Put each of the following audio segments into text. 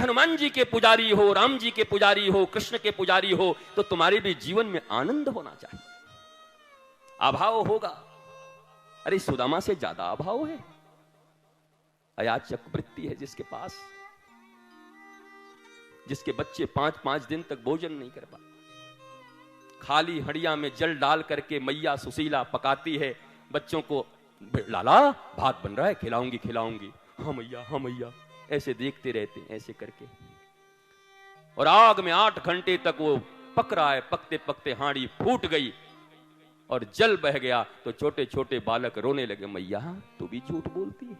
हनुमान जी के पुजारी हो, राम जी के पुजारी हो, कृष्ण के पुजारी हो, तो तुम्हारे भी जीवन में आनंद होना चाहिए, अभाव होगा। अरे सुदामा से ज्यादा अभाव है, अयाचक वृत्ति है जिसके पास, जिसके बच्चे 5-5 दिन तक भोजन नहीं कर पाते, खाली हड़िया में जल डाल करके मैया सुशीला पकाती है बच्चों को, लाला भात बन रहा है, खिलाऊंगी खिलाऊंगी, हाँ मैया हाँ मैया, ऐसे देखते रहते हैं ऐसे करके, और आग में 8 घंटे तक वो पक रहा है, पकते पकते हांडी फूट गई और जल बह गया, तो छोटे छोटे बालक रोने लगे, मैया तू भी झूठ बोलती है,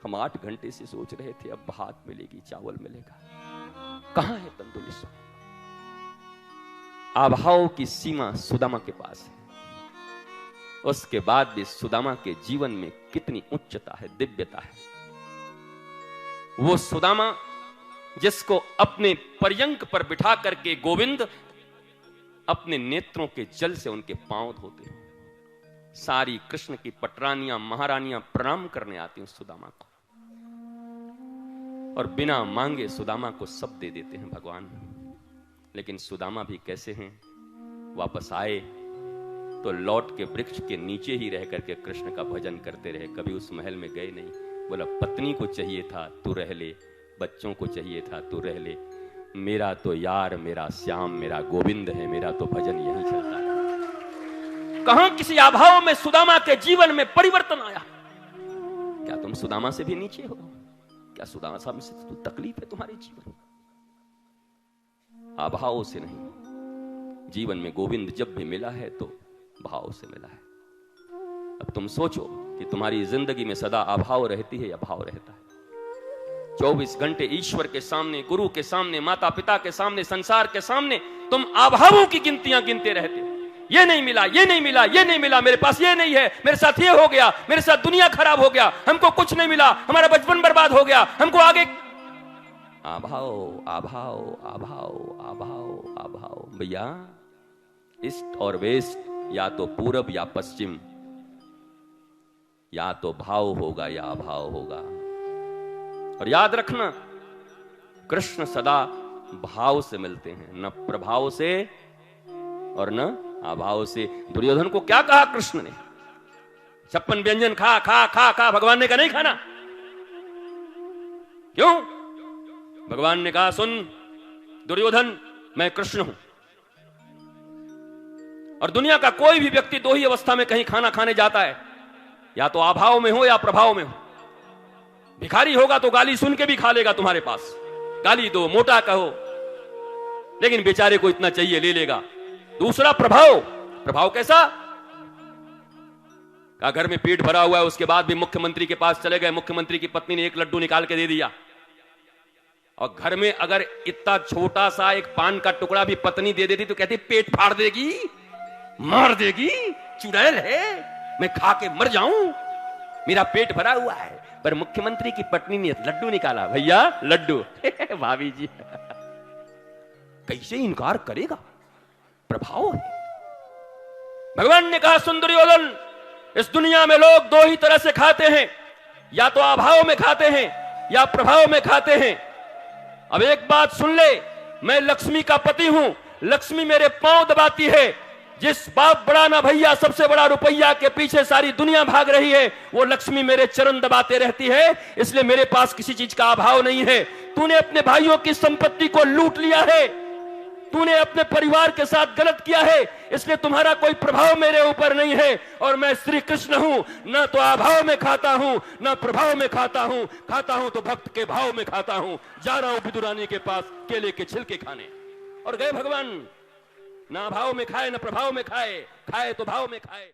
हम 8 घंटे से सोच रहे थे अब भात मिलेगी, चावल मिलेगा, कहां है तंदुरुस्त। अभाव की सीमा सुदामा के पास है, उसके बाद भी सुदामा के जीवन में कितनी उच्चता है, दिव्यता है। वो सुदामा जिसको अपने पर्यंक पर बिठा करके गोविंद अपने नेत्रों के जल से उनके पांव धोते हैं, सारी कृष्ण की पटरानियां महारानियां प्रणाम करने आती हैं सुदामा को, और बिना मांगे सुदामा को सब दे देते हैं भगवान। लेकिन सुदामा भी कैसे हैं, वापस आए तो लौट के वृक्ष के नीचे ही रह करके कृष्ण का भजन करते रहे, कभी उस महल में गए नहीं। बोला पत्नी को चाहिए था तू रह ले, बच्चों को चाहिए था तू रह ले, मेरा तो यार मेरा श्याम मेरा गोविंद है, मेरा तो भजन यही चलता है। कहां किसी अभाव में सुदामा के जीवन में परिवर्तन आया। क्या तुम सुदामा से भी नीचे हो? क्या सुदामा साहब से तो तकलीफ है तुम्हारे जीवन? अभाव से नहीं, जीवन में गोविंद जब भी मिला है तो भाव से मिला है। अब तुम सोचो कि तुम्हारी जिंदगी में सदा अभाव रहती है या भाव रहता है? 24 घंटे ईश्वर के सामने, गुरु के सामने, माता पिता के सामने, संसार के सामने तुम अभावों की गिनतियां गिनते रहते हो। ये नहीं मिला, ये नहीं मिला, ये नहीं मिला, मेरे पास ये नहीं है, मेरे साथ ये हो गया, मेरे साथ दुनिया खराब हो गया, हमको कुछ नहीं मिला, हमारा बचपन बर्बाद हो गया, हमको आगे अभाव अभाव अभाव अभाव अभाव। भैया ईस्ट और वेस्ट, या तो पूरब या पश्चिम, या तो भाव होगा या अभाव होगा। और याद रखना कृष्ण सदा भाव से मिलते हैं, न प्रभाव से और न अभाव से। दुर्योधन को क्या कहा कृष्ण ने? 56 व्यंजन खा खा खा खा, भगवान ने कहा नहीं खाना। क्यों? भगवान ने कहा सुन दुर्योधन, मैं कृष्ण हूं, और दुनिया का कोई भी व्यक्ति 2 ही अवस्था में कहीं खाना खाने जाता है, या तो अभाव में हो या प्रभाव में हो। भिखारी होगा तो गाली सुन के भी खा लेगा तुम्हारे पास, गाली दो, मोटा कहो, लेकिन बेचारे को इतना चाहिए ले लेगा। दूसरा प्रभाव, प्रभाव कैसा? का घर में पेट भरा हुआ है, उसके बाद भी मुख्यमंत्री के पास चले गए, मुख्यमंत्री की पत्नी ने 1 लड्डू निकाल के दे दिया, और घर में अगर इतना छोटा सा एक पान का टुकड़ा भी पत्नी दे देती तो कहती पेट फाड़ देगी, मार देगी, चुड़ैल है, मैं खा के मर जाऊं, मेरा पेट भरा हुआ है। पर मुख्यमंत्री की पत्नी ने लड्डू निकाला, भैया लड्डू भाभी जी कैसे इनकार करेगा? प्रभाव है। भगवान ने कहा सुन दुर्योधन, इस दुनिया में लोग 2 ही तरह से खाते हैं, या तो अभाव में खाते हैं या प्रभाव में खाते हैं। अब एक बात सुन ले, मैं लक्ष्मी का पति हूं, लक्ष्मी मेरे पांव दबाती है। जिस बाप बड़ा ना भैया सबसे बड़ा रुपया के पीछे सारी दुनिया भाग रही है, वो लक्ष्मी मेरे चरण दबाते रहती है, इसलिए मेरे पास किसी चीज का अभाव नहीं है। तूने अपने भाइयों की संपत्ति को लूट लिया है, तूने अपने परिवार के साथ गलत किया है, इसलिए तुम्हारा कोई प्रभाव मेरे ऊपर नहीं है। और मैं श्री कृष्ण हूं, न तो अभाव में खाता हूं न प्रभाव में खाता हूं, खाता हूं तो भक्त के भाव में खाता हूं। जा रहा हूं विदुरानी के पास केले के छिलके खाने। और गए भगवान, ना भाव में खाए न प्रभाव में खाए, खाए तो भाव में खाए।